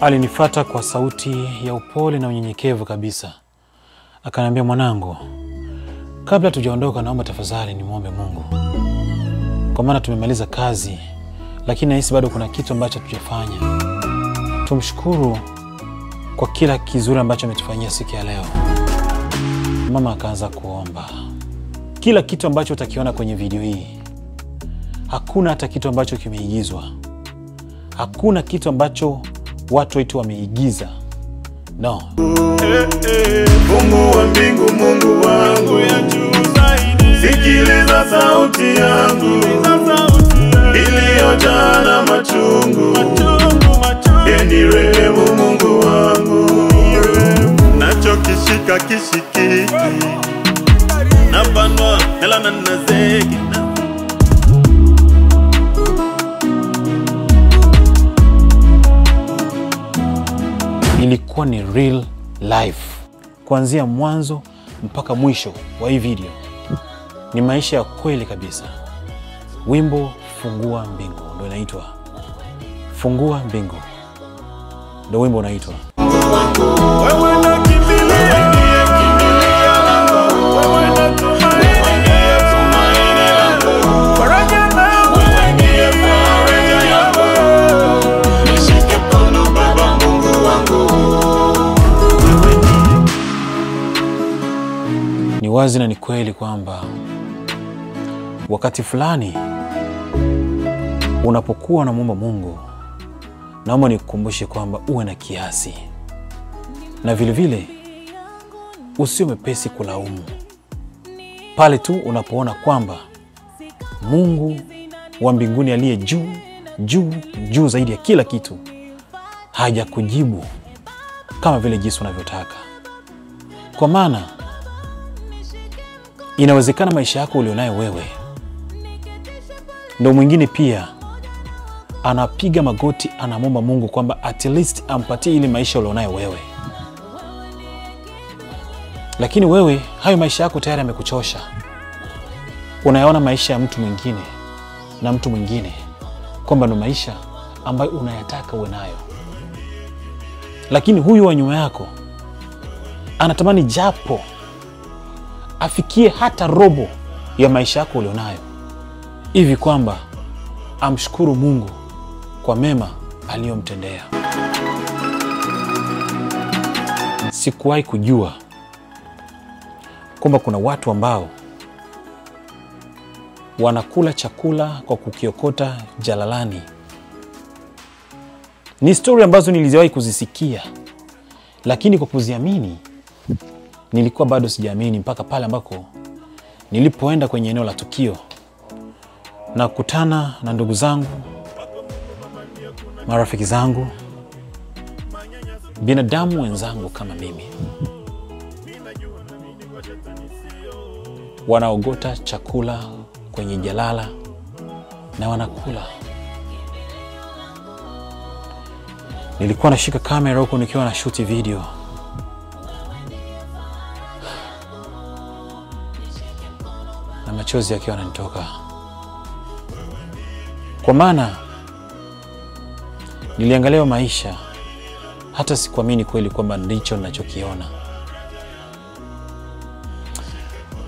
Alinifuata kwa sauti ya upole na unyenyekevu kabisa. Akaniambia, mwanangu, kabla tujaondoka naomba tafadhali nimuombe Mungu. Kwa maana tumemaliza kazi, lakini nahisi bado kuna kitu ambacho hatujafanya. Tumshukuru kwa kila kizuri ambacho ametufanyia siku ya leo. Mama akaanza kuomba. Kila kitu ambacho utakiona kwenye video hii, hakuna hata kitu ambacho kimeigizwa. Hakuna kitu ambacho watu wetu wameigiza. No. Mungu wa mbingu, Mungu wangu ya juu zaidi, sikiliza sauti yangu iliyojaa na machungu. Nirehemu Mungu wangu, nacho kishika kishikiki, napanwa hela na nazeki. Ilikuwa ni real life. Kuanzia mwanzo mpaka mwisho wa hii video ni maisha ya kweli kabisa. Wimbo Fungua Mbingu ndio inaitwa. Fungua Mbingu ndio wimbo unaitwa. Wewe na kimbilia, kimbilia langu, wewe na tumaini langu, faraja langu, wewe ndiye faraja yangu. Nishike mkono Baba Mungu wangu. Ni wazi na ni kweli kwamba wakati fulani unapokuwa na muomba Mungu, naomba nikukumbushe kwamba uwe na kiasi. Na vile vile usiwe mepesi kulaumu. Pale tu unapoona kwamba Mungu wa mbinguni aliye juu zaidi ya kila kitu hajakujibu kama vile jinsi unavyotaka. Kwa maana inawezekana maisha yako ulionayo wewe, ndio mwingine pia anapiga magoti anamwomba Mungu kwamba at least ampatie ile maisha ulionayo wewe. Lakini wewe hayo maisha yako tayari yamekuchosha. Unayaona maisha ya mtu mwingine na mtu mwingine kwamba ndio maisha ambayo unayataka uwe nayo. Lakini huyu wa nyuma yako anatamani japo afikie hata robo ya maisha yako ulionayo, hivi kwamba amshukuru Mungu kwa mema aliyomtendea. Sikuwahi kujua kwamba kuna watu ambao wanakula chakula kwa kukiokota jalalani. Ni story ambazo niliziwahi kuzisikia, lakini kwa kuziamini nilikuwa bado sijaamini mpaka pale ambako nilipoenda kwenye eneo la tukio na kukutana na ndugu zangu, marafiki zangu, binadamu wenzangu kama mimi, wanaogota chakula kwenye jalala na wanakula. Nilikuwa nashika kamera huko nikiwa na shoot video. Na machozi yakiwa yananitoka. Kwa maana niliangalia maisha, hata sikuamini kweli kwamba ndicho ninachokiona.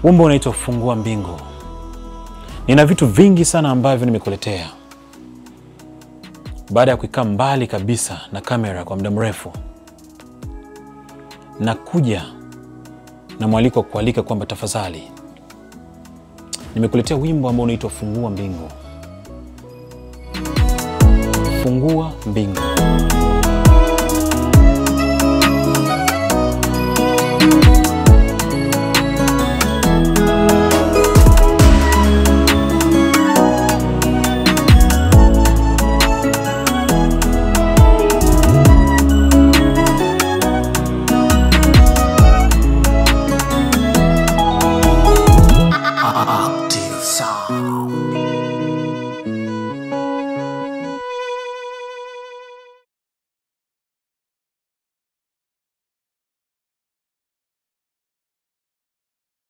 Wimbo unaitwa Fungua Mbingu. Nina vitu vingi sana ambavyo nimekuletea. Baada ya kukaa mbali kabisa na kamera kwa muda mrefu, na kuja na mwaliko kualika kwamba tafadhali nimekuletea wimbo ambao unaitwa Fungua Mbingu. Fungua Mbingu.